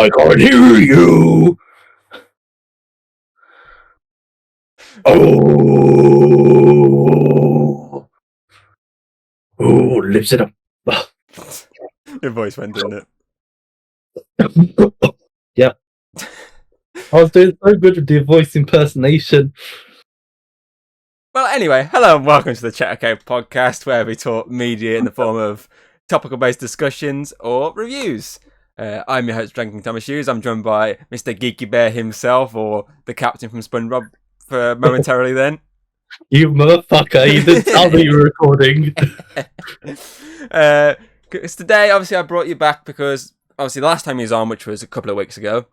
I can't hear you. Oh, lips it up. Your voice went, didn't it? Yep. I was doing so good with the voice impersonation. Well, anyway, hello and welcome to the Chat OK podcast, where we talk media in the form of topical-based discussions or reviews. I'm your host, Drinking Thomas Hughes. I'm joined by Mr. Geeky Bear himself, or the captain from SpongeBob, for momentarily then. You motherfucker, you didn't tell me you were recording. Today, obviously, I brought you back because, obviously, the last time he was on, which was a couple of weeks ago,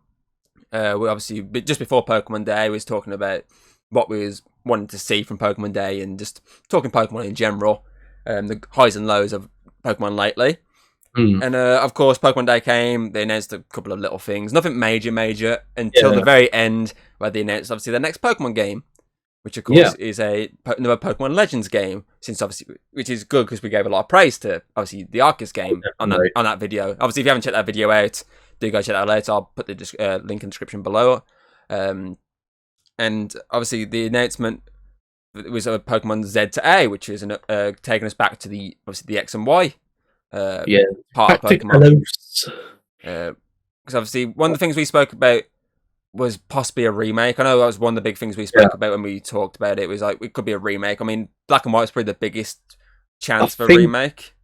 we obviously, just before Pokemon Day, we was talking about what we was wanting to see from Pokemon Day and just talking Pokemon in general, the highs and lows of Pokemon lately. And of course, Pokemon Day came, they announced a couple of little things, nothing major, until the very end, where they announced, obviously, the next Pokemon game, which of course is another Pokemon Legends game, since obviously, which is good because we gave a lot of praise to, obviously, the Arceus game on that video. Obviously, if you haven't checked that video out, do go check that out later. I'll put the link in the description below. And obviously, the announcement was a Pokemon Z to A, which is taking us back to the X and Y part of Pokemon. Because obviously, one of the things we spoke about was possibly a remake. I know that was one of the big things we spoke about when we talked about it. It was like, it could be a remake. I mean, Black and White is probably the biggest chance for a remake.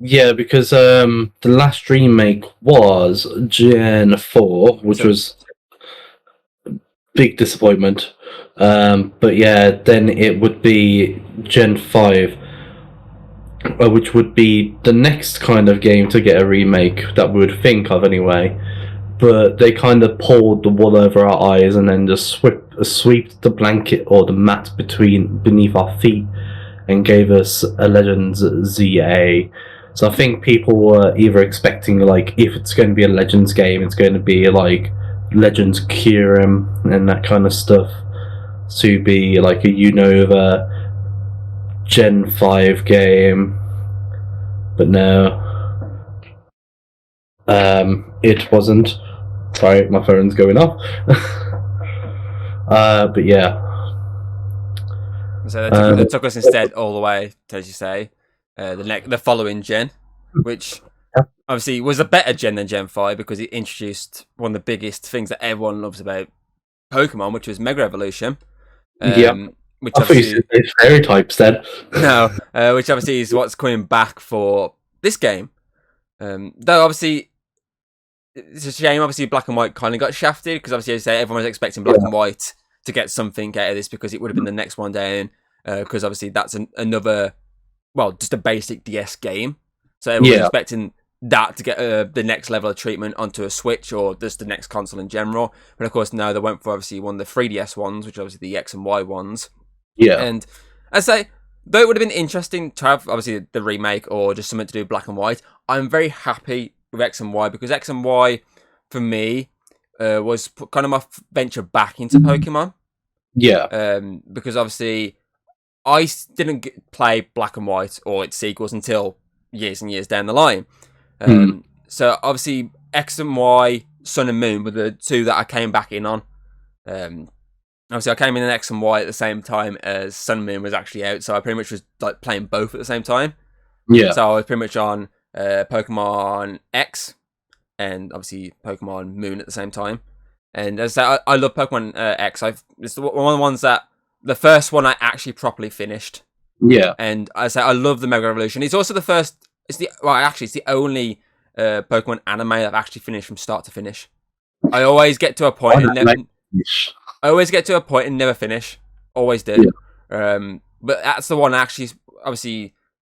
Yeah, because the last remake was Gen 4, which was a big disappointment. But yeah, then it would be Gen 5, which would be the next kind of game to get a remake that we would think of anyway. But they kind of pulled the wool over our eyes and then just swept the blanket or the mat beneath our feet and gave us a Legends ZA. So I think people were either expecting, like, if it's going to be a Legends game, it's going to be like Legends Kyurem and that kind of stuff, to be like a Unova Gen 5 game. But no, it wasn't. Sorry, my phone's going off. But yeah. So they took us instead all the way, as you say, the following gen, which obviously was a better gen than Gen 5 because it introduced one of the biggest things that everyone loves about Pokemon, which was Mega Evolution. Which I obviously it's fairy types then. No, which obviously is what's coming back for this game. Though obviously it's a shame. Obviously, Black and White kind of got shafted because obviously, as I say, everyone was expecting Black and White to get something out of this because it would have been the next one down. Because obviously that's another, well, just a basic DS game. So everyone was expecting that to get the next level of treatment onto a Switch or just the next console in general. But of course, no, they went for obviously one of the 3DS ones, which are obviously the X and Y ones. Yeah. And I say, though it would have been interesting to have obviously the remake or just something to do with Black and White, I'm very happy with X and Y because X and Y, for me, was kind of my venture back into Pokemon. Yeah. Because obviously, I didn't play Black and White or its sequels until years and years down the line. So obviously, X and Y, Sun and Moon were the two that I came back in on. Obviously, I came in X and Y at the same time as Sun and Moon was actually out, so I pretty much was like playing both at the same time. Yeah. So I was pretty much on Pokemon X and obviously Pokemon Moon at the same time. And as I say, I love Pokemon X. It's one of the ones that the first one I actually properly finished. Yeah. And I say I love the Mega Evolution. It's also the first. It's the only Pokemon anime I've actually finished from start to finish. I always get to a point and never. I always get to a point and never finish. Always do. Yeah. But that's the one actually, obviously,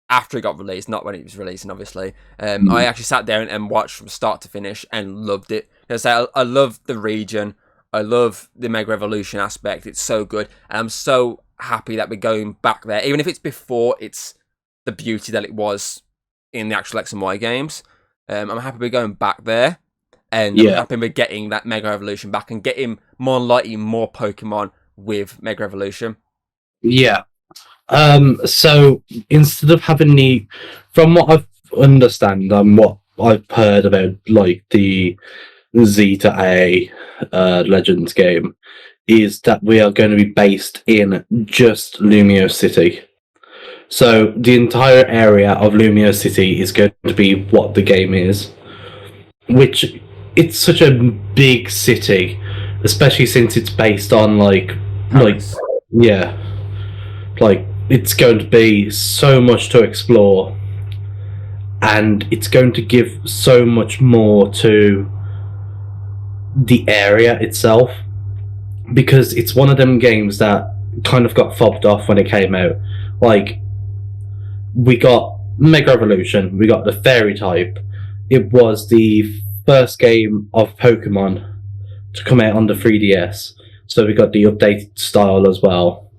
after it got released, not when it was releasing, obviously. I actually sat down and watched from start to finish and loved it. I love the region. I love the Mega Evolution aspect. It's so good. And I'm so happy that we're going back there. Even if it's before it's the beauty that it was in the actual X and Y games. I'm happy we're going back there. And I'm happy we're getting that Mega Evolution back and getting more likely more Pokemon with Mega Evolution. Yeah. So instead of having from what I understand and what I've heard about, like the Z to A Legends game is that we are going to be based in just Lumio City. So the entire area of Lumio City is going to be what the game is, which it's such a big city, especially since it's based on Paris. yeah, like it's going to be so much to explore, and it's going to give so much more to the area itself, because it's one of them games that kind of got fobbed off when it came out. Like, we got Mega Evolution, we got the Fairy type. It was the first game of Pokemon to come out on the 3DS, so we got the updated style as well.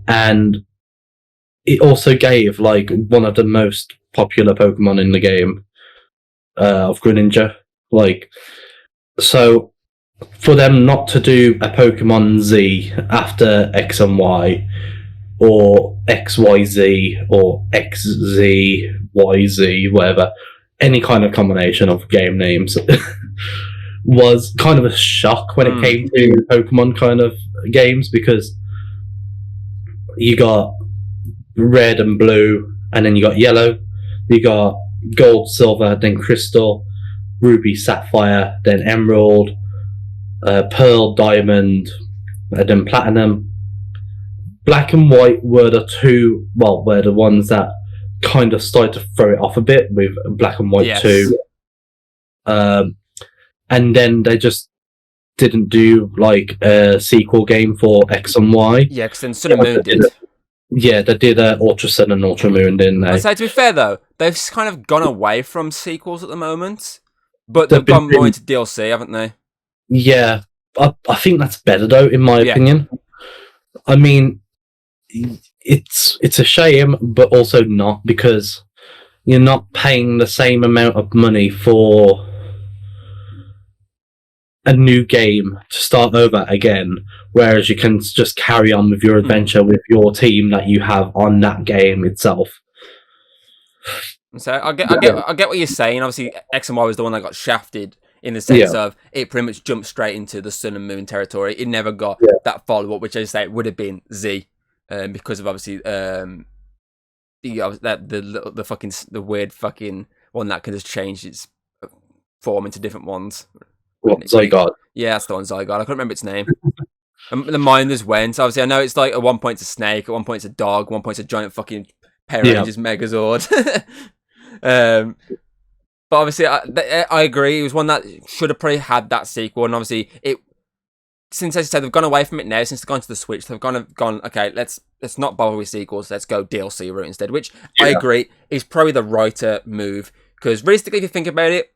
And it also gave like one of the most popular Pokemon in the game, of Greninja. Like, so for them not to do a Pokemon Z after X and Y, or XYZ, or XZYZ, whatever, any kind of combination of game names, was kind of a shock when it came to Pokemon kind of games, because you got red and blue, and then you got yellow, you got gold, silver, then crystal, ruby, sapphire, then emerald, pearl, diamond, and then platinum. Black and white were the ones that kind of started to throw it off a bit with Black and White 2. And then they just didn't do like a sequel game for X and Y. Yeah, because then Sun and Moon did. Yeah, they did Ultra Sun and Ultra Moon, didn't they? I'd say, to be fair though, they've kind of gone away from sequels at the moment, but they've gone more into DLC, haven't they? Yeah, I think that's better though, in my opinion. I mean, it's a shame, but also not, because you're not paying the same amount of money for a new game to start over again, whereas you can just carry on with your adventure with your team that you have on that game itself. So I get what you're saying. Obviously, X and Y was the one that got shafted in the sense of it pretty much jumped straight into the Sun and Moon territory. It never got that follow up, which I say would have been Z, because of obviously the weird fucking one that can just change its form into different ones. What, Zygarde? Yeah, that's the one, Zygarde. I can't remember its name. The Minders went. So obviously, I know it's like at one point it's a snake, at one point it's a dog, at one point it's a giant fucking Power Rangers Megazord. But obviously, I agree. It was one that should have probably had that sequel, and obviously, since, as I said, they've gone away from it now. Since they've gone to the Switch, they've gone. Okay, let's not bother with sequels. Let's go DLC route instead. Which I agree is probably the righter move, because realistically, if you think about it,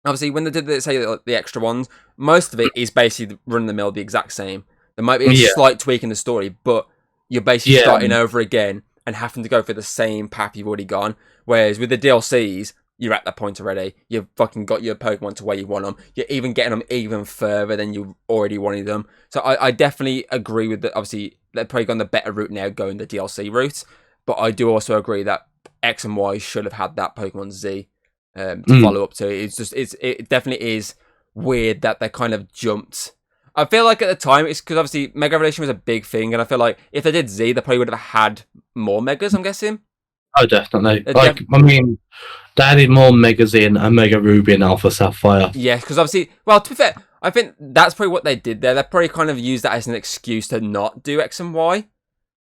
obviously, when they did the extra ones, most of it is basically run of the mill, the exact same. There might be a slight tweak in the story, but you're basically starting over again and having to go through the same path you've already gone. Whereas with the DLCs, you're at that point already. You've fucking got your Pokemon to where you want them. You're even getting them even further than you already wanted them. So I definitely agree with that. Obviously, they're probably gone the better route now, going the DLC route. But I do also agree that X and Y should have had that Pokemon Z to follow up to. It definitely is weird that they kind of jumped. I feel like at the time, it's because obviously Mega Evolution was a big thing, and I feel like if they did Z, they probably would have had more Megas, I'm guessing. Oh, definitely. I mean, they added more Megas in a Mega Ruby and Alpha Sapphire. Yeah, because obviously, well, to be fair, I think that's probably what they did there. They probably kind of used that as an excuse to not do X and Y.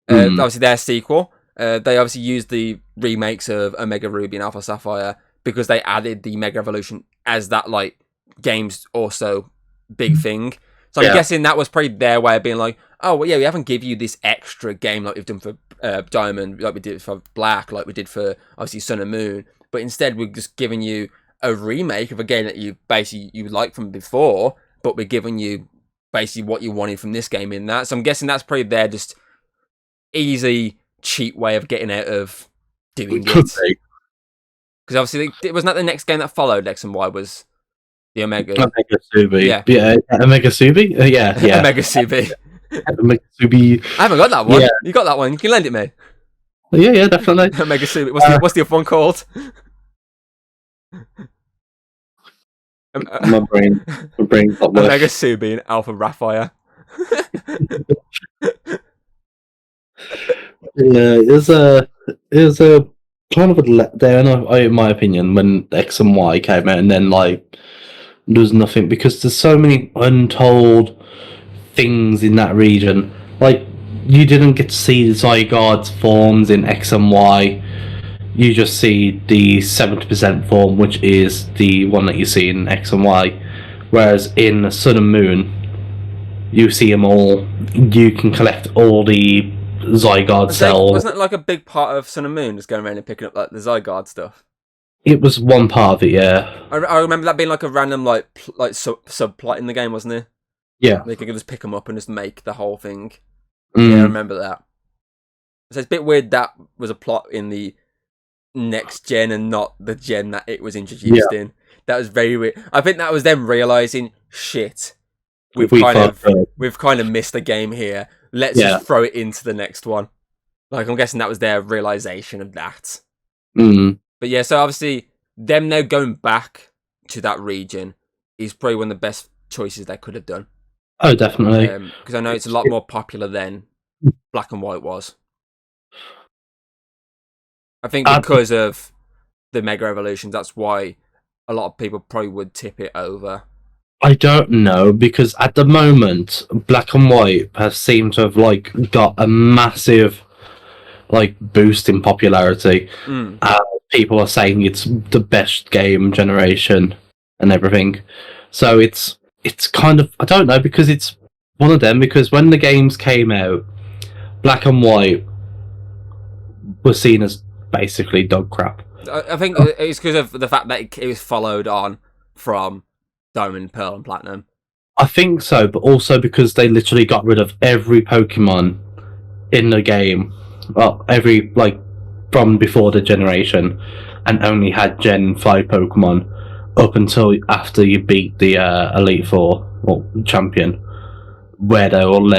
Obviously, their sequel. They obviously used the remakes of Omega Ruby and Alpha Sapphire because they added the Mega Evolution as that, like, game's also big thing. So I'm guessing that was probably their way of being like, oh, well, yeah, we haven't give you this extra game like we've done for Diamond, like we did for Black, like we did for, obviously, Sun and Moon. But instead, we're just giving you a remake of a game that you liked from before, but we're giving you basically what you wanted from this game in that. So I'm guessing that's probably their just easy, cheap way of getting out of doing it. Because obviously, wasn't that the next game that followed X and Y was the Omega Subi? Yeah, Omega Subi? Yeah. Omega Subi. Omega Subi. I haven't got that one. Yeah. You got that one? You can lend it me. Yeah, definitely. Omega Subi. What's the other one called? My brain got worse. Omega Subi and Alpha Raphael. Yeah, it was a kind of a letdown, in my opinion, when X and Y came out, and then like there was nothing because there's so many untold things in that region. Like you didn't get to see the Zygarde's forms in X and Y. You just see the 70% form, which is the one that you see in X and Y. Whereas in Sun and Moon, you see them all. You can collect all the Zygarde cells. Wasn't it like a big part of Sun and Moon, just going around and picking up like the Zygarde stuff? It was one part of it, yeah. I remember that being like a random subplot in the game, wasn't it? Yeah. They could just pick them up and just make the whole thing. Mm. Yeah, I remember that. So it's a bit weird that was a plot in the next gen and not the gen that it was introduced in. That was very weird. I think that was them realizing, shit, we've kind of missed the game here. Let's just throw it into the next one. Like I'm guessing that was their realization of that. Mm. But yeah, so obviously them now going back to that region is probably one of the best choices they could have done. Oh, definitely. Because I know it's a lot more popular than Black and White was. I think because of the Mega Evolutions, that's why a lot of people probably would tip it over. I don't know, because at the moment, Black and White has seemed to have like got a massive like boost in popularity. People are saying it's the best game generation and everything. So it's kind of, I don't know, because it's one of them, because when the games came out, Black and White was seen as basically dog crap. I think it's because of the fact that it was followed on from Diamond, Pearl, and Platinum. I think so, but also because they literally got rid of every Pokemon in the game. Well, every, like, from before the generation, and only had Gen 5 Pokemon up until after you beat the Elite Four, or Champion, where they will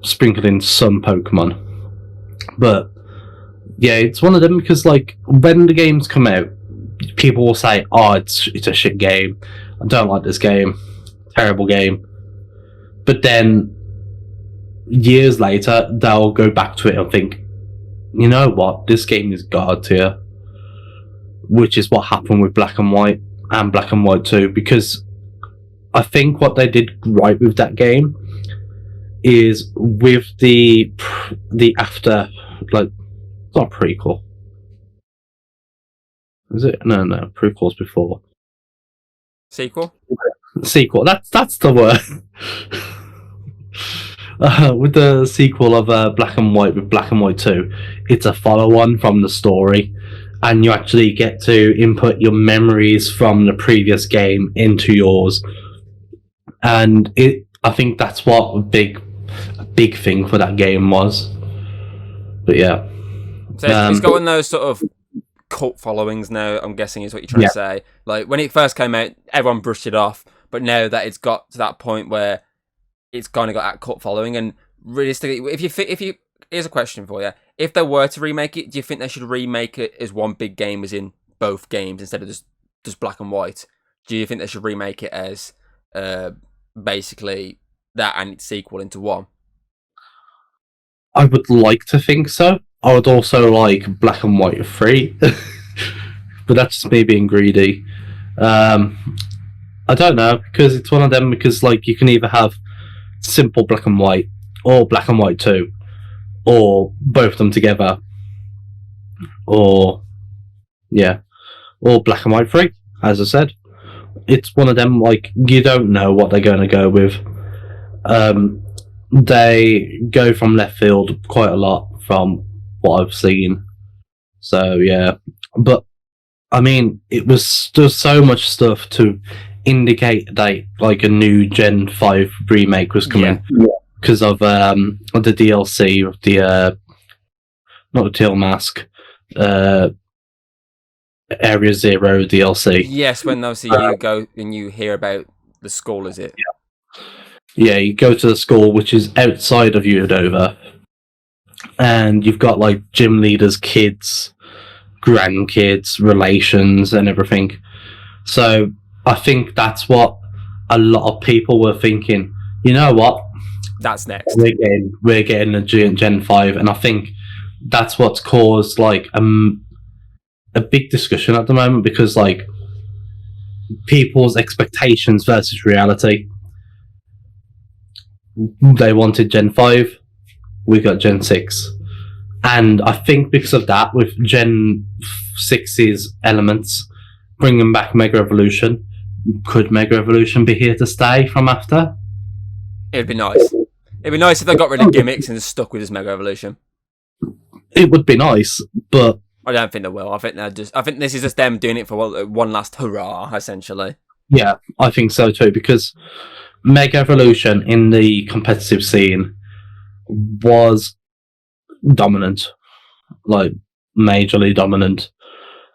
sprinkle in some Pokemon. But yeah, it's one of them because like when the games come out, people will say, "Oh, it's a shit game. I don't like this game. Terrible game." But then years later, they'll go back to it and think, "You know what? This game is god tier." Which is what happened with Black and White and Black and White 2, because I think what they did right with that game is with the after, like, it's not a prequel. Is it? No, prequel's before. Sequel? Sequel, that's the word. With the sequel of Black and White with Black and White 2, it's a follow-on from the story, and you actually get to input your memories from the previous game into yours. And I think that's what a big thing for that game was. But yeah. So it's got one of those sort of cult followings now, I'm guessing is what you're trying to say. Like, when it first came out, everyone brushed it off, but now that it's got to that point where it's kind of got that cult following, and realistically, if you here's a question for you. If they were to remake it, do you think they should remake it as one big game as in both games instead of just Black and White? Do you think they should remake it as basically that and its sequel into one? I would like to think so. I would also like Black and White 3. But that's just me being greedy. I don't know, because it's one of them, because like you can either have simple Black and White or Black and White 2, or both of them together, or Black and White 3, as I said. It's one of them, like, you don't know what they're going to go with. They go from left field quite a lot from what I've seen. So, yeah. But, I mean, there's so much stuff to indicate that, like, a new Gen 5 remake was coming. Yeah. Because of the DLC, of the not the Teal Mask, Area Zero DLC. Yes, when obviously you go and you hear about the school, is it? Yeah, you go to the school, which is outside of Unadova, and you've got like gym leaders, kids, grandkids, relations, and everything. So I think that's what a lot of people were thinking. You know what? That's next. We're getting a Gen 5, and I think that's what's caused like a big discussion at the moment, because like people's expectations versus reality. They wanted Gen 5, we got Gen 6. And I think because of that, with Gen 6's elements, bringing back Mega Evolution, could Mega Evolution be here to stay from after? It'd be nice. It'd be nice if they got rid of gimmicks and just stuck with this Mega Evolution. It would be nice, but I don't think they will. I think this is just them doing it for one last hurrah, essentially. Yeah, I think so too, because Mega Evolution in the competitive scene was dominant, like majorly dominant.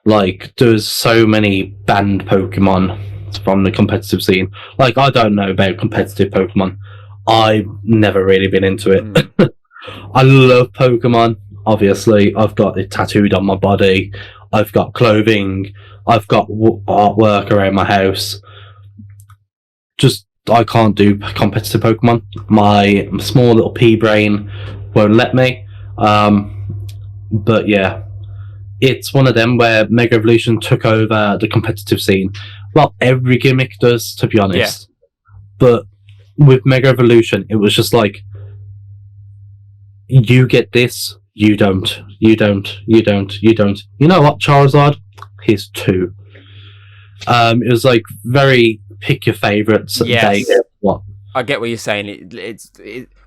Like there's so many banned Pokemon from the competitive scene. Like I don't know about competitive Pokemon. I've never really been into it. I love Pokemon. Obviously, I've got it tattooed on my body. I've got clothing. I've got artwork around my house. Just I can't do competitive Pokemon. My small little pea brain won't let me. But yeah, it's one of them where Mega Evolution took over the competitive scene. Well, every gimmick does, to be honest. Yeah. But with Mega Evolution, it was just like, you get this, you don't. You know what, Charizard? Here's 2. It was like very pick your favourites. Yes. What? I get what you're saying.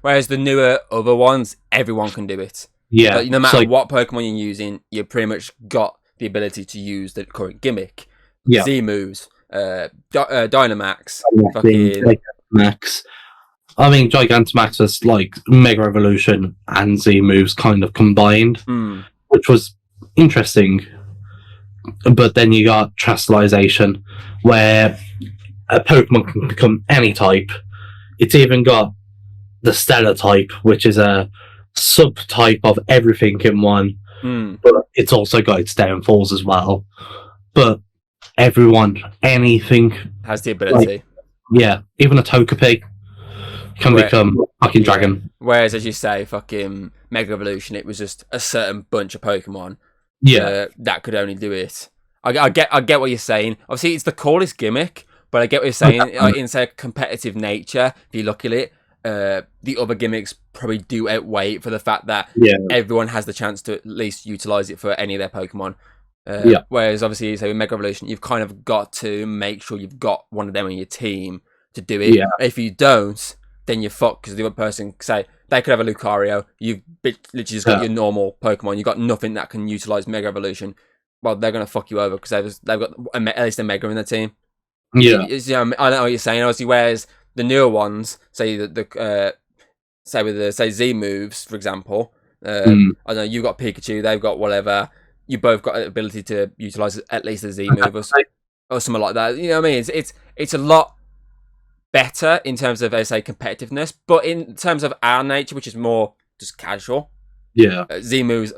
Whereas the newer other ones, everyone can do it. Yeah. Like, no matter what Pokemon you're using, you pretty much got the ability to use the current gimmick. Yeah. Z moves, Dynamax, fucking Max. I mean, Gigantamax was like Mega Evolution and Z moves kind of combined, which was interesting. But then you got Terastallization, where a Pokemon can become any type. It's even got the Stellar type, which is a subtype of everything in one. But it's also got its downfalls as well. But everyone, anything has the ability. Yeah, even a Togepi can become fucking dragon. Whereas, as you say, fucking Mega Evolution, it was just a certain bunch of Pokemon. Yeah, that could only do it. I get what you're saying. Obviously, it's the coolest gimmick, but I get what you're saying. In say competitive nature, if you look at it, the other gimmicks probably do outweigh it for the fact that everyone has the chance to at least utilize it for any of their Pokemon. Whereas obviously, say with Mega Evolution, you've kind of got to make sure you've got one of them on your team to do it. If you don't, then you're fucked, because the other person, say, they could have a Lucario, you've literally just got your normal Pokemon, you've got nothing that can utilize Mega Evolution. Well, they're going to fuck you over, because they've got at least a Mega in their team. Yeah. I don't know what you're saying, obviously, whereas the newer ones, say say with the Z moves, for example, I don't know, you've got Pikachu, they've got whatever, you both got the ability to utilize at least a Z move or something like that. You know what I mean? It's a lot better in terms of, say, competitiveness, but in terms of our nature, which is more just casual, Z moves,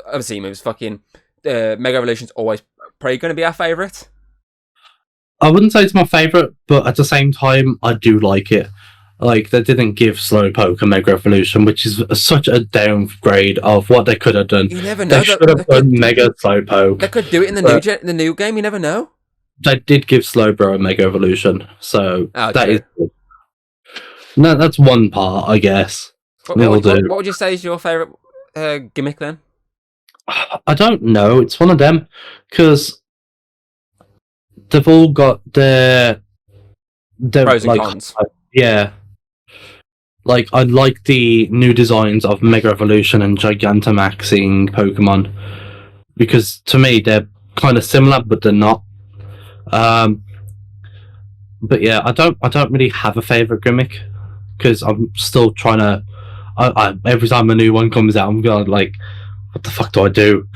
fucking Mega Evolution's always probably going to be our favourite. I wouldn't say it's my favourite, but at the same time, I do like it. Like, they didn't give Slowpoke a Mega Evolution, which is such a downgrade of what they could have done. You never know. They should have done Mega Slowpoke. They could do it in the new game. You never know. They did give Slowbro a Mega Evolution, so that is good. No, that's one part, I guess. What would you say is your favourite gimmick then? I don't know. It's one of them, because they've all got their pros and cons. Yeah. Like, I like the new designs of Mega Evolution and Gigantamaxing Pokemon, because to me they're kind of similar, but they're not. But yeah, I don't really have a favourite gimmick, because I'm still trying to. Every time a new one comes out, I'm going like, what the fuck do I do?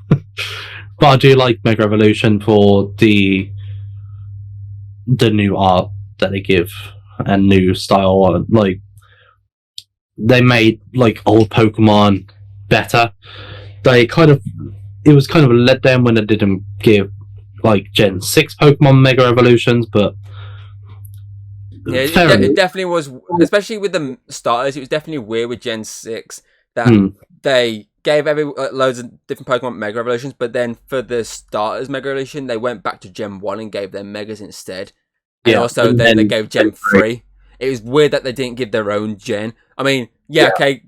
But I do like Mega Evolution for the new art that they give and new style. Like, they made like old Pokemon better. It was kind of a letdown when they didn't give like Gen 6 Pokemon Mega Evolutions, but Yeah, it definitely was, especially with the starters. It was definitely weird with Gen 6 that they gave loads of different Pokemon Mega Evolutions, but then for the starters Mega Evolution, they went back to Gen 1 and gave them Megas instead. And also then they gave Gen 3. It was weird that they didn't give their own Gen. I mean, okay,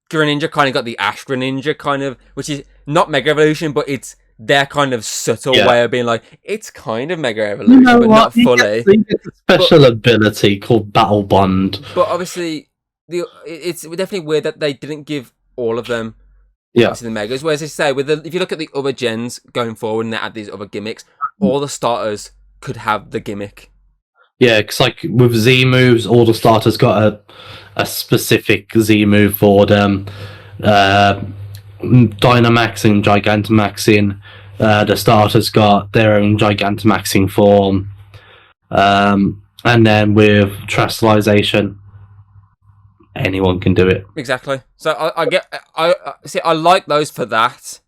Greninja kind of got the Ash Greninja kind of, which is not Mega Evolution, but it's their kind of subtle way of being like, it's kind of Mega Evolution, but not fully. He gets a special ability called Battle Bond. But obviously, it's definitely weird that they didn't give all of them to the Megas. Whereas, as I say, if you look at the other gens going forward and they add these other gimmicks, all the starters could have the gimmick. Yeah, because like with Z moves, all the starters got a specific Z move for them. Dynamaxing, Gigantamaxing. The starters got their own Gigantamaxing form. And then with Terastallization, anyone can do it. Exactly. So I like those for that.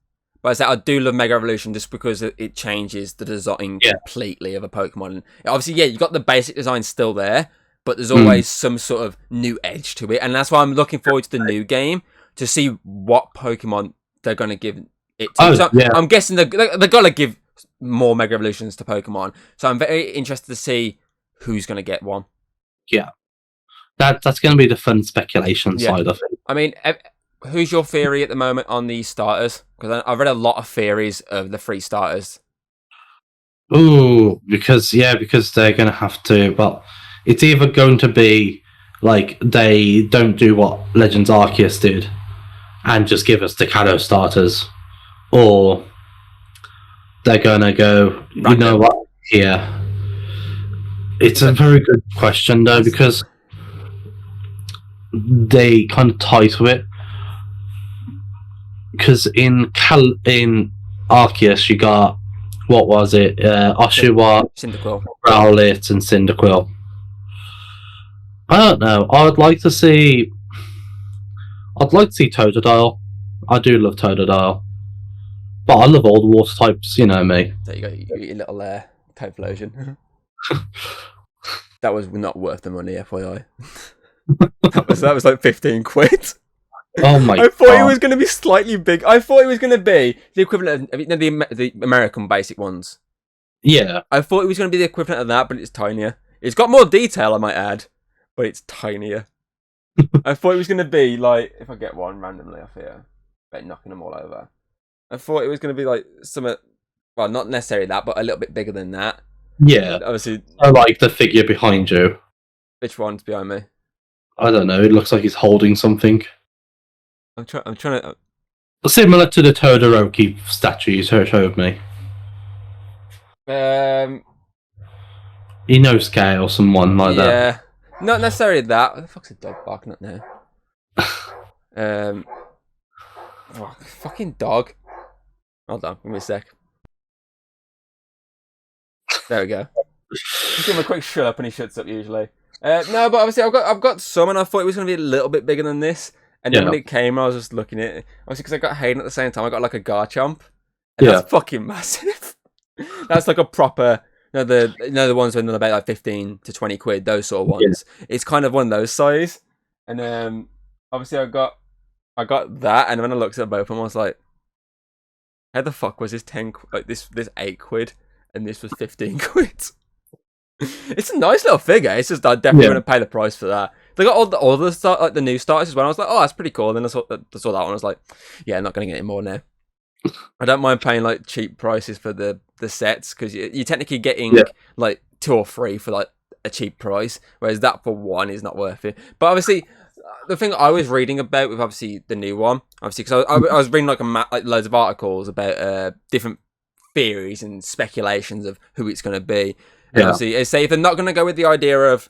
But I do love Mega Evolution just because it changes the design completely of a Pokemon. And obviously, you got the basic design still there, but there's always some sort of new edge to it. And that's why I'm looking forward to the new game to see what Pokemon they're going to give it to. I'm guessing they're going to give more Mega Evolutions to Pokemon. So I'm very interested to see who's going to get one. Yeah. That's going to be the fun speculation side of it. I mean, who's your theory at the moment on the starters? Because I've read a lot of theories of the 3 starters. Ooh, because they're going to have to. Well, it's either going to be like they don't do what Legends Arceus did and just give us the Kato starters, or they're going to go, you know what? Yeah. It's a very good question, though, because they kind of tie to it. Because in Arceus, you got, what was it? Oshawott, Cyndaquil, Rowlet, and Cyndaquil. I don't know. I'd like to see Totodile. I do love Totodile. But I love all the water types, you know me. So you got your little Typhlosion. That was not worth the money, FYI. that was like 15 quid. Oh my god. I thought it was going to be slightly big. I thought it was going to be the equivalent of the American basic ones. Yeah. I thought it was going to be the equivalent of that, but it's tinier. It's got more detail, I might add, but it's tinier. I thought it was going to be like, if I get one randomly off here, bet knocking them all over. I thought it was going to be like well, not necessarily that, but a little bit bigger than that. Yeah. Obviously. I like the figure behind you. Which one's behind me? I don't know. It looks like he's holding something. I'm trying to. Similar to the Todoroki statue you showed me. Inosuke or someone like that. Yeah, not necessarily that. What the fuck's a dog barking at now? Fucking dog. Hold on, give me a sec. There we go. Just give him a quick shut up and he shuts up usually. No, but obviously I've got some, and I thought it was going to be a little bit bigger than this. And then when it came, I was just looking at it. Obviously, because I got Hayden at the same time, I got like a Garchomp. And that's fucking massive. That's like a proper, the ones when they're about like 15 to 20 quid, those sort of ones. Yeah. It's kind of one of those size. And obviously I got that, and when I looked at both of them, I was like, how the fuck was this 10 like this 8 quid and this was 15 quid? It's a nice little figure. It's just I definitely want to pay the price for that. They got all the other like the new starters as well. I was like, oh, that's pretty cool. And then I saw that one. I was like, yeah, I'm not going to get any more now. I don't mind paying like cheap prices for the sets, because you're technically getting like 2 or 3 for like a cheap price, whereas that for 1 is not worth it. But obviously, the thing I was reading about with obviously the new one, obviously, because I was reading like loads of articles about different theories and speculations of who it's going to be. And obviously, they say if they're not going to go with the idea of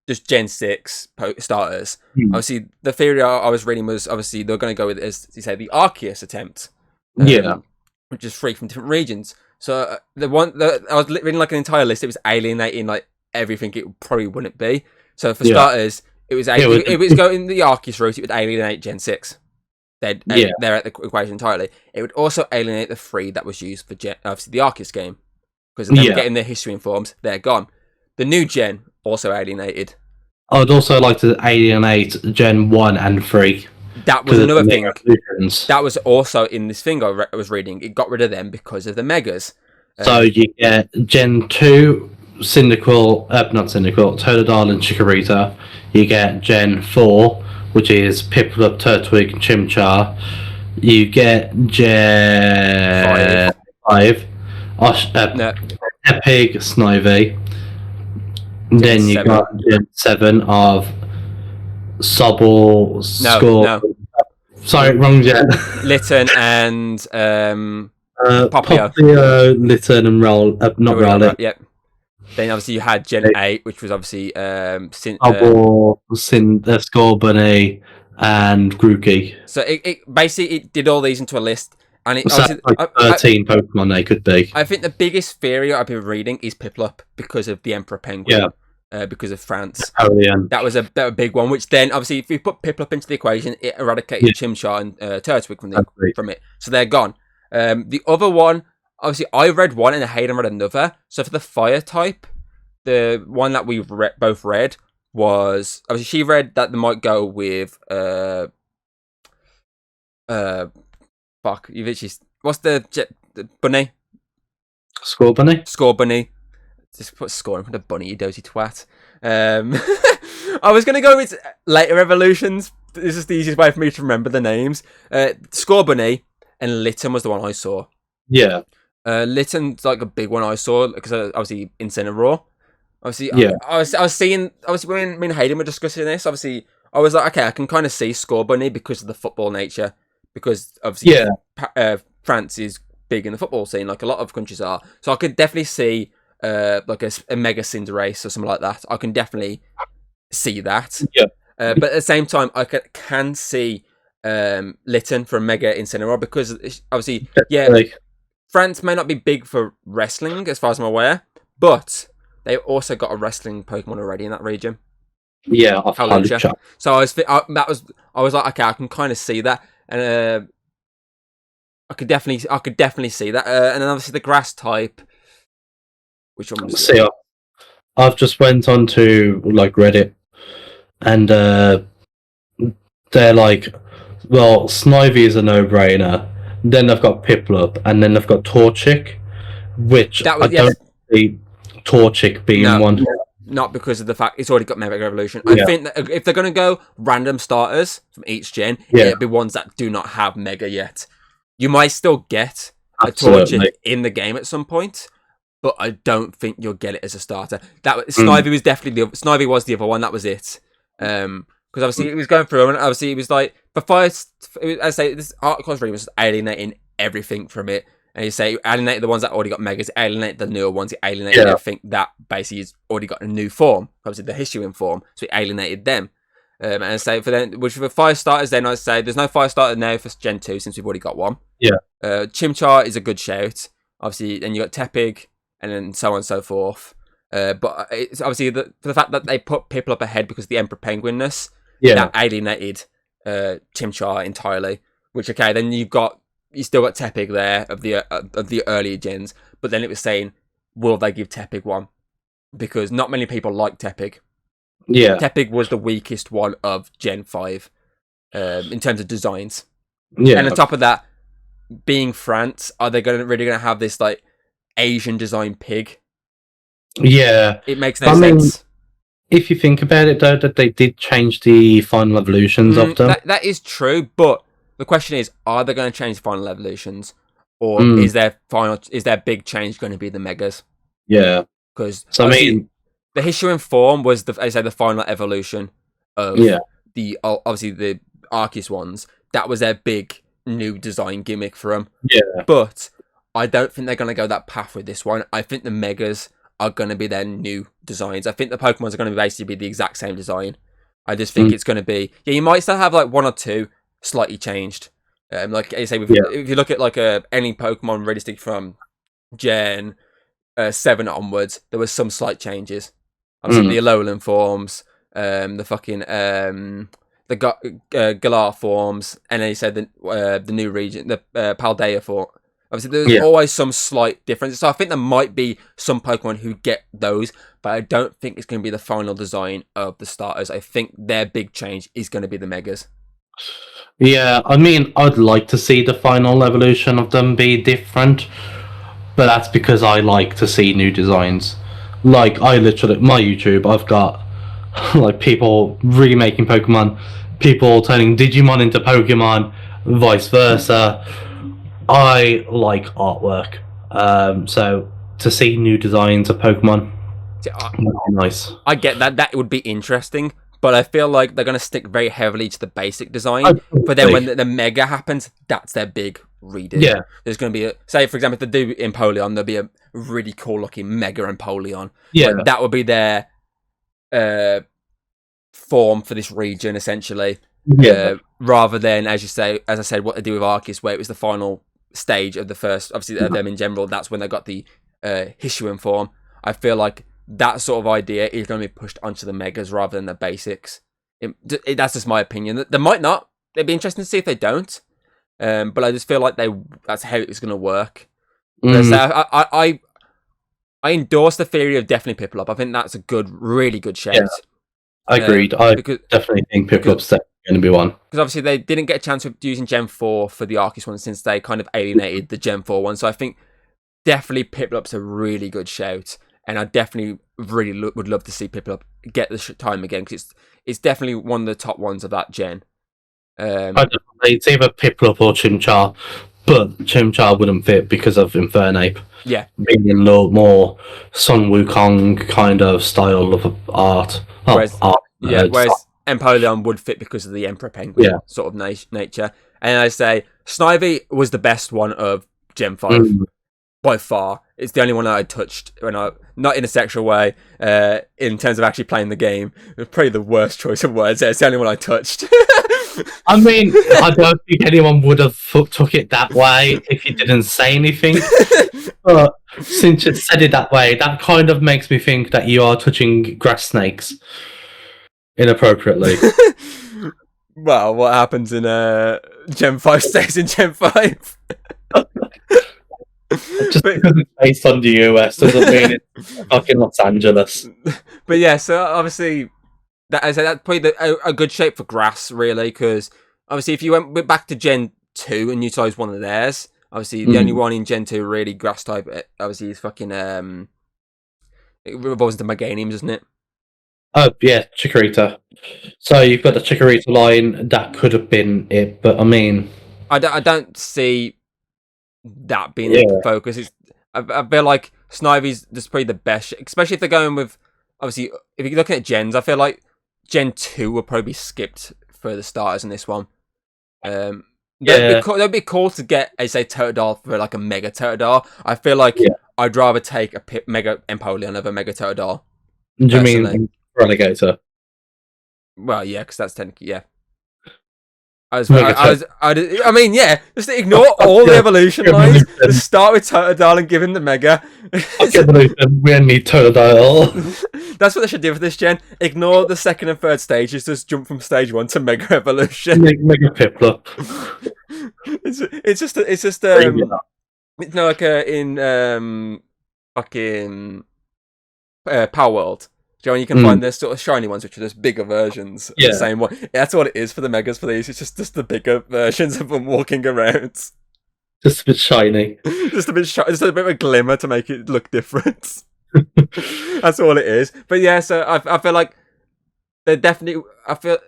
just Gen 6 starters, obviously the theory I was reading was obviously they're going to go with, as you say, the Arceus attempt. Which is 3 from different regions. So I was reading like an entire list. It was alienating like everything it probably wouldn't be. So for starters, it was going the Arceus route. It would alienate Gen 6. They're at the equation entirely. It would also alienate the 3 that was used for obviously the Arceus game, because they're getting their history and forms. They're gone. The new gen, also alienated. I would also like to alienate Gen 1 and 3. That was another thing. Evolutions. That was also in this thing I was reading. It got rid of them because of the megas. So you get Gen 2, not Cyndaquil, Totodile and Chikorita. You get Gen 4, which is Piplup, Turtwig, and Chimchar. You get Gen 5, Tepig, Snivy. Then you got Gen 7 of Sobble, Score. Sorry, wrong gen. Litten and Popplio, Litten, and not Rowlet. Yep. Then obviously you had Gen 8, which was obviously Scorbunny, and Grookey. So it basically it did all these into a list, and it like 13 Pokemon they could be. I think the biggest theory I've been reading is Piplup because of the Emperor Penguin. Yeah. Because of France. That was a big one, which then, obviously, if you put Piplup into the equation, it eradicated Chimchar and Turtwig from it. So they're gone. The other one, obviously, I read one and Hayden read another. So for the fire type, the one that we both read was, obviously, she read that they might go with, what's the bunny? Scorbunny. Just put score in front of bunny, you dozy twat. I was going to go with later evolutions. This is the easiest way for me to remember the names. Scorbunny and Litten was the one I saw. Yeah. Litten's like a big one I saw because obviously Incineroar. Obviously, yeah. I was seeing, obviously when me and Hayden were discussing this, obviously I was like, okay, I can kind of see Scorbunny because of the football nature. Because obviously France is big in the football scene, like a lot of countries are. So I could definitely see like a Mega Cinderace or something like that. I can definitely see that. Yeah. But at the same time, I can see Litten for a Mega Incineroar because obviously, France may not be big for wrestling as far as I'm aware, but they've also got a wrestling Pokemon already in that region. Yeah, so I was like, okay, I can kind of see that, and I could definitely see that, and then obviously the grass type. Which one was it? I've just went on to like Reddit, and they're like, well, Snivy is a no-brainer. Then they've got Piplup, and then they've got Torchic, which I don't see Torchic being one. Not because of the fact it's already got Mega Evolution. I think that if they're going to go random starters from each gen, it'll be ones that do not have Mega yet. You might still get a Torchic in the game at some point, but I don't think you'll get it as a starter. Snivy was definitely Snivy was the other one. That was it. Because obviously it was going through, and obviously it was like I say this article was reading was alienating everything from it. And you say alienate the ones that already got megas, alienate the newer ones, alienate everything that basically has already got a new form. Obviously the Hishuin form, so it alienated them. And I say for them, which for fire starters, then I say there's no fire starter now for Gen 2 since we've already got one. Yeah. Chimchar is a good shout. Obviously, then you got Tepig, and then so on and so forth. But it's obviously for the fact that they put people up ahead because of the Emperor Penguinness, that alienated Chimchar entirely. Which then you still got Tepig there of the earlier gens, but then it was saying, will they give Tepig one? Because not many people like Tepig. Yeah, Tepig was the weakest one of Gen 5 in terms of designs. Yeah, and on top of that, being France, are they really going to have this like Asian design pig? Yeah, it makes no sense. If you think about it, though, that they did change the final evolutions of them. That is true, but the question is, are they going to change the final evolutions, or is their big change going to be the megas? Yeah, because the Hishuin form was the final evolution of the obviously the Arceus ones. That was their big new design gimmick for them. Yeah, but I don't think they're going to go that path with this one. I think the megas are going to be their new designs. I think the Pokemons are going to basically be the exact same design. I just think it's going to be you might still have like one or two slightly changed. Like I say, if you look at like any Pokemon realistic from Gen 7 onwards, there was some slight changes. Obviously, the Alolan forms, the fucking the Galar forms, and then you said the new region, the Paldea form. Obviously, there's always some slight difference. So I think there might be some Pokemon who get those, but I don't think it's going to be the final design of the starters. I think their big change is going to be the Megas. Yeah, I mean, I'd like to see the final evolution of them be different, but that's because I like to see new designs. Like, I literally, my YouTube, I've got like people remaking Pokemon, people turning Digimon into Pokemon, vice versa. I like artwork, so to see new designs of Pokemon would be nice. I get that. That would be interesting, but I feel like they're going to stick very heavily to the basic design. But then when the Mega happens, that's their big redo. Yeah. There's going to be, say, for example, if they do Empoleon, there'll be a really cool looking Mega Empoleon. Yeah. Like, that would be their form for this region, essentially. Yeah. Rather than, as I said, what they do with Arceus, where it was the final stage of the first, obviously, of them in general. That's when they got the Hisuian form. I feel like that sort of idea is going to be pushed onto the Megas rather than the basics. That's just my opinion. They might not. It'd be interesting to see if they don't. But I just feel like that's how it's going to work. So I endorse the theory of definitely Piplup. I think that's a really good shout. Yeah, agreed. I definitely think Piplup's going to be one. Because obviously they didn't get a chance of using Gen 4 for the Arceus one since they kind of alienated the Gen 4 one. So I think definitely Piplup's a really good shout. And I definitely really would love to see Piplup get the time again, because it's definitely one of the top ones of that gen. It's either Piplup or Chimchar, but Chimchar wouldn't fit because of Infernape. Yeah. Being a little more Sun Wukong kind of style of art. Whereas Empoleon would fit because of the Emperor Penguin sort of nature. And I say Snivy was the best one of Gen 5 by far. It's the only one that I touched not in a sexual way, in terms of actually playing the game. It was probably the worst choice of words. It's the only one I touched. I mean, I don't think anyone would have took it that way if you didn't say anything. But since you said it that way, that kind of makes me think that you are touching grass snakes inappropriately. Well, what happens in Gen 5 stays in Gen 5. Just because it's based on the US doesn't mean it's fucking Los Angeles. But yeah, so obviously that's probably a good shape for grass, really, because obviously if you went back to Gen 2 and utilised one of theirs, obviously the only one in Gen 2 really grass type, obviously is fucking it revolves into Meganiums, doesn't it? Oh yeah, Chikorita. So you've got the Chikorita line, that could have been it, but I mean, I don't see that being the focus. I feel like Snivy's just probably the best, especially if they're going with, obviously, if you're looking at gens, I feel like Gen 2 will probably be skipped for the starters in this one. That'd be cool to get, say, Totodile for like a Mega Totodile. I feel like I'd rather take a Mega Empoleon over Mega Totodile. Do you mean Relegator? Well, yeah, because that's technically, I mean, just ignore all the evolution lines. Just start with Totodile and give him the Mega. We need Totodile. That's what they should do for this gen. Ignore the second and third stages. Just jump from stage 1 to Mega Evolution. Mega Piplup. It's just it's no like in fucking Power World. When you can find the sort of shiny ones, which are just bigger versions of the same one. Yeah, that's what it is for the Megas for these. It's just the bigger versions of them walking around. Just a bit shiny. Just a bit of a glimmer to make it look different. That's all it is. But yeah, so I feel like they're definitely. I feel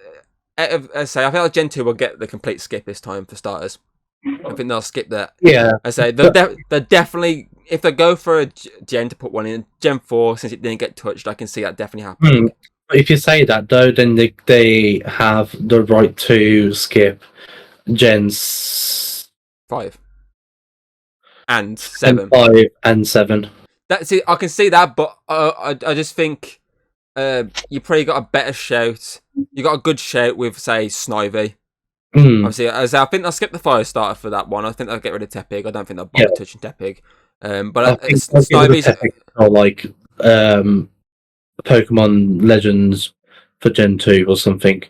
like Gen 2 will get the complete skip this time for starters. I think they'll skip that. Yeah. I say they're definitely, if they go for a gen to put one in Gen 4, since it didn't get touched, I can see that definitely happening. But if you say that though, then they have the right to skip Gens 5 and 7. 5 and 7. That's it. I can see that, but I just think you probably got a better shout. You got a good shout with, say, Snivy. Obviously, I think they'll skip the fire starter for that one. I think they'll get rid of Tepig. I don't think they'll bother touching Tepig. But Snivy's or like Pokemon Legends for Gen 2 or something.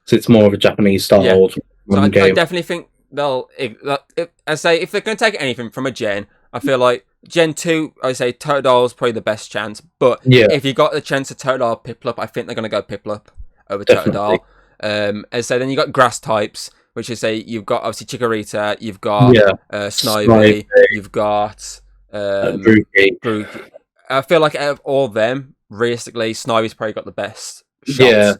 So it's more of a Japanese style game. I definitely think I say if they're going to take anything from a gen, I feel like Gen 2, I say Totodile is probably the best chance. But if you got the chance to Totodile Piplup, I think they're going to go Piplup over definitely. Totodile. As I say, then you got grass types, which is say you've got obviously Chikorita, you've got Snivy, you've got Grookey. I feel like out of all of them, realistically, Snivy's probably got the best shots.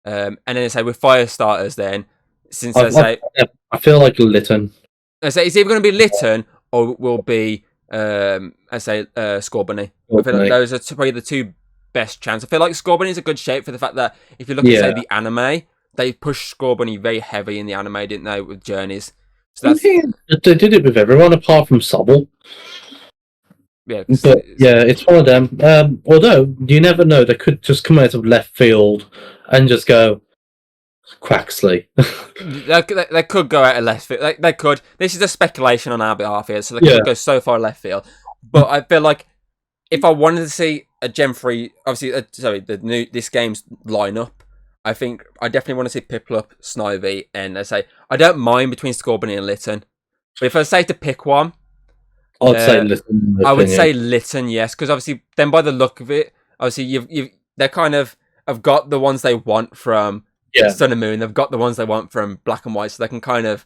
And then I say with fire starters, then since I feel like Litten. I say it's either going to be Litten or will be Scorbunny. I feel like those are probably the two best chances. I feel like Scorbunny is a good shape for the fact that if you look at say the anime, they pushed Scorbunny very heavy in the anime, didn't they, with journeys? So that's they did it with everyone apart from Sobble. Yeah, but it's one of them. Although you never know, they could just come out of left field and just go Quaxley. they could go out of left field. They could. This is a speculation on our behalf here, so they could go so far left field. But I feel like if I wanted to see a Gen 3, obviously, this game's lineup, I think I definitely want to see Piplup, Snivy, and I say I don't mind between Scorbunny and Litten. But if I say to pick one, I'd say Litten. I would say Litten, yes, because obviously, then by the look of it, obviously they kind of have got the ones they want from Sun and Moon. They've got the ones they want from Black and White, so they can kind of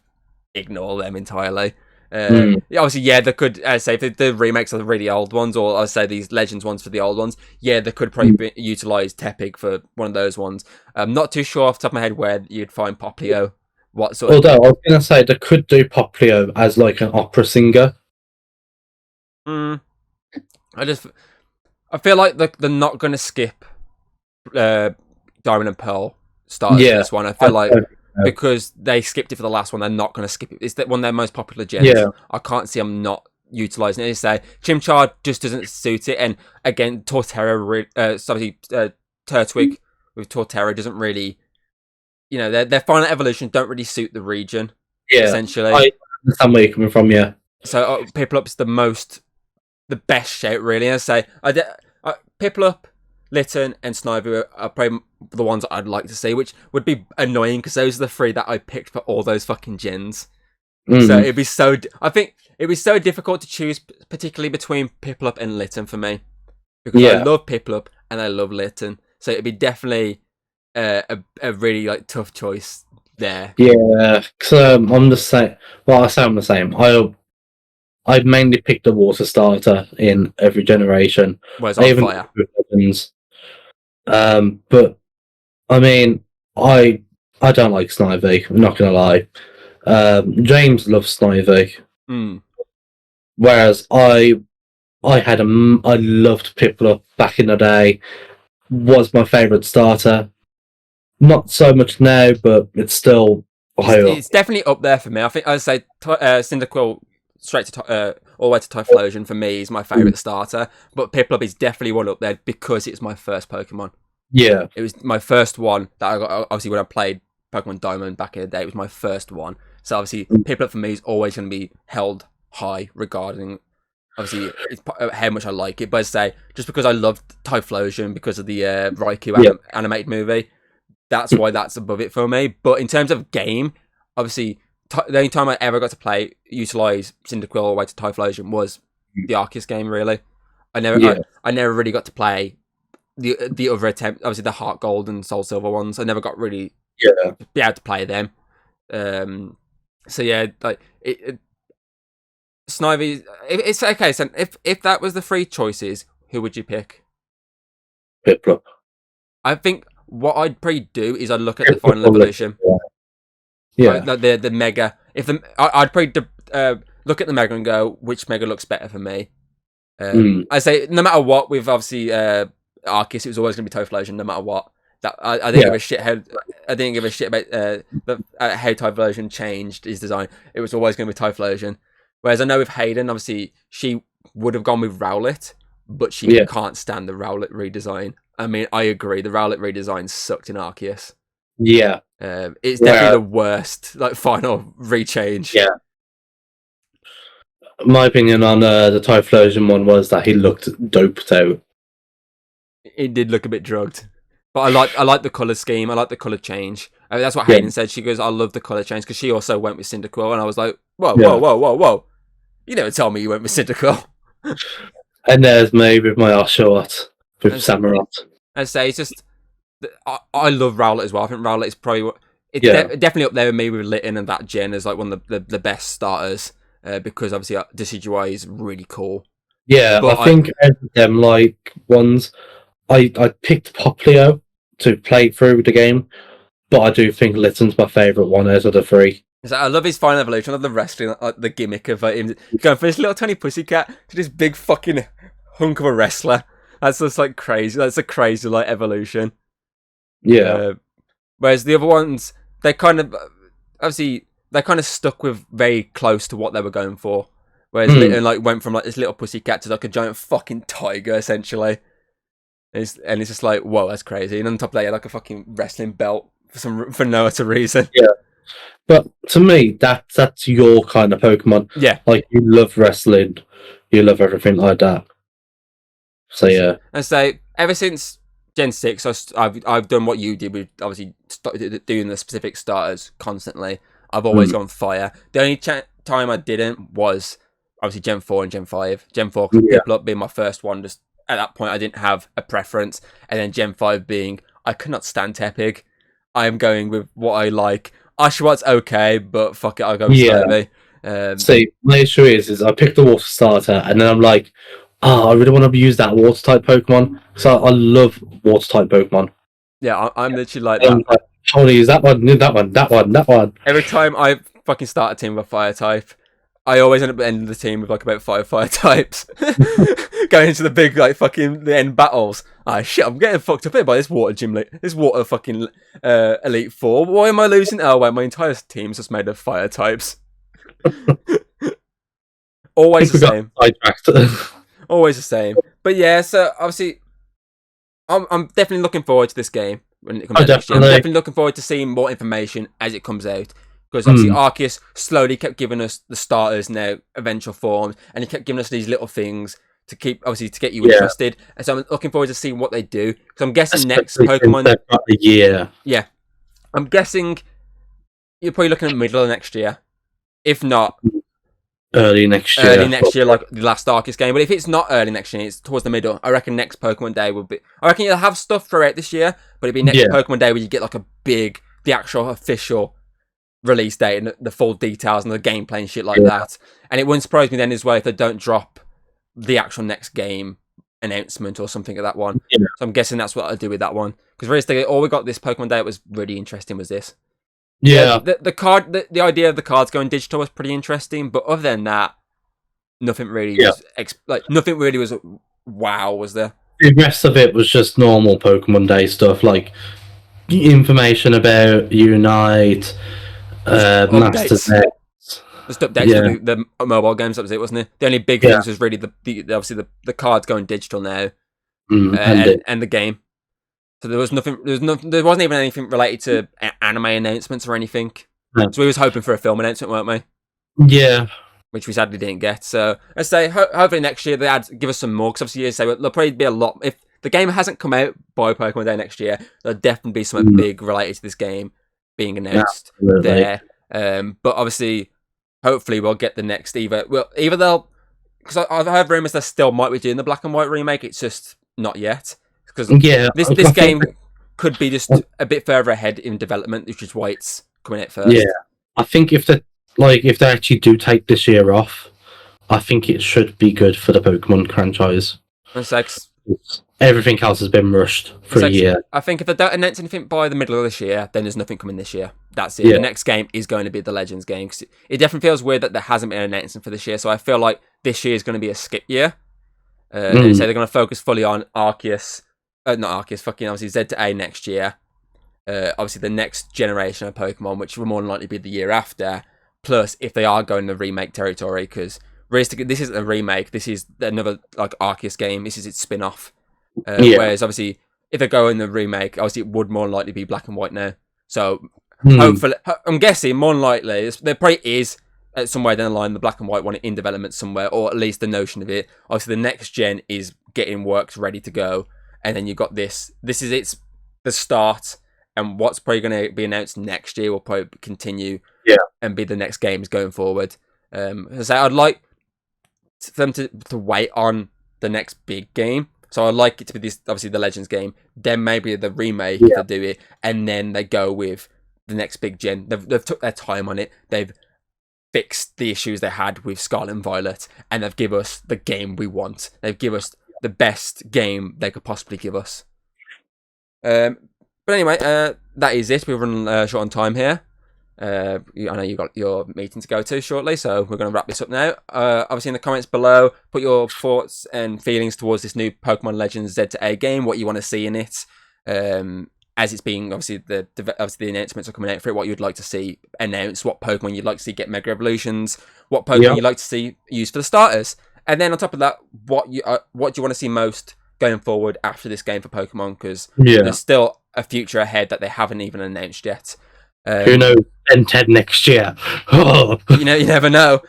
ignore them entirely. Obviously, they could say if the remakes are the really old ones, or I say these Legends ones for the old ones. Yeah, they could probably utilize Tepig for one of those ones. I'm not too sure off the top of my head where you'd find Poplio. Although I was going to say they could do Poplio as like an opera singer. I feel like they're not going to skip Diamond and Pearl starters for this one. I feel like because they skipped it for the last one, they're not going to skip it. It's one of their most popular gens. Yeah. I can't see them not utilising it. They say Chimchar just doesn't suit it, and again, Torterra, Turtwig with Torterra doesn't really, their final evolution don't really suit the region. Yeah, essentially. I understand where you're coming from. Yeah. So Piplup's the best shape, really. I say Piplup, Litten, and Snivy are probably the ones I'd like to see, which would be annoying because those are the three that I picked for all those fucking gens. So it'd be I think it'd be so difficult to choose, particularly between Piplup and Litten for me, because I love Piplup and I love Litten. So it'd be definitely a really tough choice there. Yeah, because I'm the same. Well, I say I'm the same. I mainly picked the water starter in every generation. Whereas on fire. But I mean, I don't like Snivy. I'm not gonna lie. James loves Snivy. Whereas I loved Piplup back in the day. Was my favourite starter. Not so much now, but it's still it's definitely up there for me. I think I'd say Cyndaquil straight to all the way to Typhlosion for me is my favourite starter, but Piplup is definitely one up there because it's my first Pokemon. Yeah, it was my first one that I got. Obviously, when I played Pokemon Diamond back in the day, it was my first one. So obviously, Piplup for me is always going to be held high regarding obviously how much I like it. But I say just because I loved Typhlosion because of the Raikou animated movie, that's why that's above it for me. But in terms of game, obviously. The only time I ever got to utilize Cyndaquil all the way to Typhlosion was the Arceus game. Really, I never really got to play the other attempt. Obviously, the Heart Gold and Soul Silver ones. I never got really be able to play them. So yeah, Snivy. It's okay. So if that was the three choices, who would you pick? Piplup. I think what I'd probably do is I'd look at the final evolution. Yeah, the Mega. I'd probably look at the Mega and go, which Mega looks better for me. I say no matter what. With obviously Arceus, it was always going to be Typhlosion, no matter what. That I didn't give a shit how I didn't give a shit about how Typhlosion changed his design. It was always going to be Typhlosion. Whereas I know with Hayden, obviously she would have gone with Rowlet, but she can't stand the Rowlet redesign. I mean, I agree. The Rowlet redesign sucked in Arceus. Yeah. It's definitely the worst, final rechange. Yeah. My opinion on the Typhlosion one was that he looked doped out. He did look a bit drugged, but I like the color scheme. I like the color change. I mean, that's what Yeah. Hayden said. She goes, "I love the color change," because she also went with Cyndaquil, and I was like, "Whoa, Yeah. whoa, whoa, whoa, whoa! You never told me you went with Cyndaquil." And there's me with my Oshawott with And Samurott. I say it's just I love Rowlet as well. I think Rowlet is probably Yeah. definitely up there with me with Litten and that gen as like one of the best starters because obviously Decidueye is really cool. Yeah, But I think out of them like ones, I picked Poplio to play through the game, but I do think Litten's my favourite one out of the three. I love his final evolution. I love the wrestling, like the gimmick of him going from this little tiny pussycat to this big fucking hunk of a wrestler. That's just like crazy. That's a crazy like evolution. Yeah. Whereas the other ones, they kind of obviously they kind of stuck with very close to what they were going for. Whereas Litten like went from like this little pussycat to like a giant fucking tiger essentially. And it's just like, whoa, that's crazy. And on top of that, you had like a fucking wrestling belt for no other reason. Yeah. But to me, that's your kind of Pokemon. Yeah. Like, you love wrestling, you love everything like that. So, yeah. And so, ever since Gen 6, I've done what you did with obviously doing the specific starters constantly. I've always gone fire. The only time I didn't was obviously Gen 4 and Gen 5. Gen 4 Piplup being my first one, just at that point I didn't have a preference. And then Gen 5 being, I could not stand Tepig. I am going with what I like. Oshawott's okay, but fuck it, I'll go with Slowly. See, my issue is I picked the water starter, and then I'm like, I really want to use that water type Pokemon. So I love water type Pokemon. Yeah, I'm literally like that. Like, I want to use that one, that one. Every time I fucking start a team with a fire type, I always end up ending the team with like about 5 fire types. Going into the big like fucking the end battles. Ah shit, I'm getting fucked up here by this water gym this water fucking Elite Four. Why am I losing? Oh wait, my entire team's just made of fire types. Always the same. Always the same. But yeah, so obviously I'm definitely looking forward to this game when it comes out next year. I'm definitely looking forward to seeing more information as it comes out. Because obviously Arceus slowly kept giving us the starters now, eventual forms, and he kept giving us these little things to keep, obviously, to get you interested. And so I'm looking forward to seeing what they do. Because I'm guessing next Pokemon... Yeah. I'm guessing you're probably looking at middle of next year. If not... Early next year. Early next year, like the last Arceus game. But if it's not early next year, it's towards the middle. I reckon next Pokemon Day will be... I reckon you'll have stuff throughout this year, but it'll be next Pokemon Day where you get like a big, the actual official release date and the full details and the gameplay and shit like that. And it wouldn't surprise me then as well if they don't drop the actual next game announcement or something at that one. So I'm guessing that's what I'll do with that one. Because realistically, all we got this Pokemon Day that was really interesting was this. The card, the idea of the cards going digital was pretty interesting, but other than that, nothing really was nothing really was wow, was there? The rest of it was just normal Pokemon Day stuff, like information about Unite, Masters X. Just updates for the mobile games. That was it, wasn't it? The only big things was really obviously the cards going digital now, and the game. So there wasn't even anything related to anime announcements or anything. No. So we was hoping for a film announcement, weren't we? Yeah. Which we sadly didn't get. So let's say hopefully next year give us some more. Because obviously, there'll probably be a lot. If the game hasn't come out by Pokemon Day next year, there'll definitely be something big related to this game being announced there. But obviously, hopefully, we'll get the next either they'll, because I've heard rumors they still might be doing the Black and White remake. It's just not yet. Because this game could be just a bit further ahead in development, which is why it's coming out first. Yeah, I think if they actually do take this year off, I think it should be good for the Pokemon franchise. Everything else has been rushed for a year. I think if they don't announce anything by the middle of this year, then there's nothing coming this year. That's it. Yeah. The next game is going to be the Legends game. Cause it definitely feels weird that there hasn't been an announcement for this year. So I feel like this year is going to be a skip year. And so they're going to focus fully on Arceus. Not Arceus, fucking obviously Z to A next year. Obviously the next generation of Pokemon, which will more than likely be the year after. Plus, if they are going the remake territory, because realistically, this isn't a remake. This is another like Arceus game. This is its spin-off. Whereas obviously, if they go in the remake, obviously it would more than likely be Black and White now. So hopefully, I'm guessing more than likely there probably is somewhere down the line the Black and White one in development somewhere, or at least the notion of it. Obviously, the next gen is getting worked ready to go. And then you've got this. This is the start, and what's probably going to be announced next year will probably continue and be the next games going forward. So I'd like for them to wait on the next big game. So I'd like it to be this, obviously the Legends game, then maybe the remake if they do it, and then they go with the next big gen. They've took their time on it. They've fixed the issues they had with Scarlet and Violet, and they've given us the game we want. They've given us the best game they could possibly give us. But anyway, that is it. We're running short on time here. I know you've got your meeting to go to shortly, so we're going to wrap this up now. Obviously, in the comments below, put your thoughts and feelings towards this new Pokemon Legends Z-A game, what you want to see in it. As it's being, obviously, the announcements are coming out for it, what you'd like to see announced, what Pokemon you'd like to see get Mega Evolutions, what Pokemon you'd like to see used for the starters. And then on top of that, what do you want to see most going forward after this game for Pokemon? Because there's still a future ahead that they haven't even announced yet. Who knows? Ben 10 next year. You never know.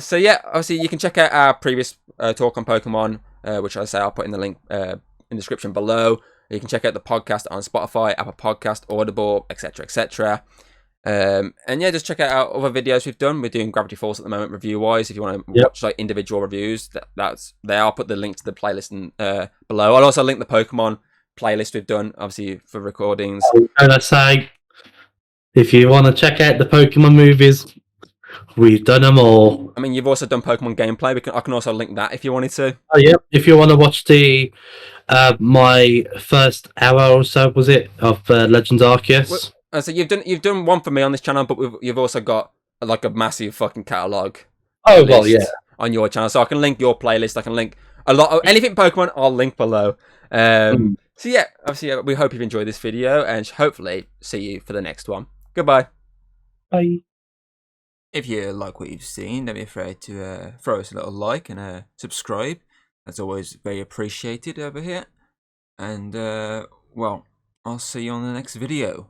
So yeah, obviously you can check out our previous talk on Pokemon, which I say I'll put in the link in the description below. You can check out the podcast on Spotify, Apple Podcast, Audible, etc., etc. And yeah, just check out our other videos we've done. We're doing Gravity Falls at the moment, review-wise. If you want to watch like individual reviews, that's there. I'll put the link to the playlist below. I'll also link the Pokemon playlist we've done, obviously for recordings. And I say, if you want to check out the Pokemon movies, we've done them all. I mean, you've also done Pokemon gameplay. I can also link that if you wanted to. Oh yeah, if you want to watch the my first hour or so, was it, of Legends Arceus? So you've done one for me on this channel, but you've also got like a massive fucking catalogue. Oh well, yeah. On your channel, so I can link your playlist. I can link a lot of anything Pokemon. I'll link below. So yeah, obviously we hope you've enjoyed this video, and hopefully see you for the next one. Goodbye. Bye. If you like what you've seen, don't be afraid to throw us a little like and subscribe. That's always very appreciated over here. And well, I'll see you on the next video.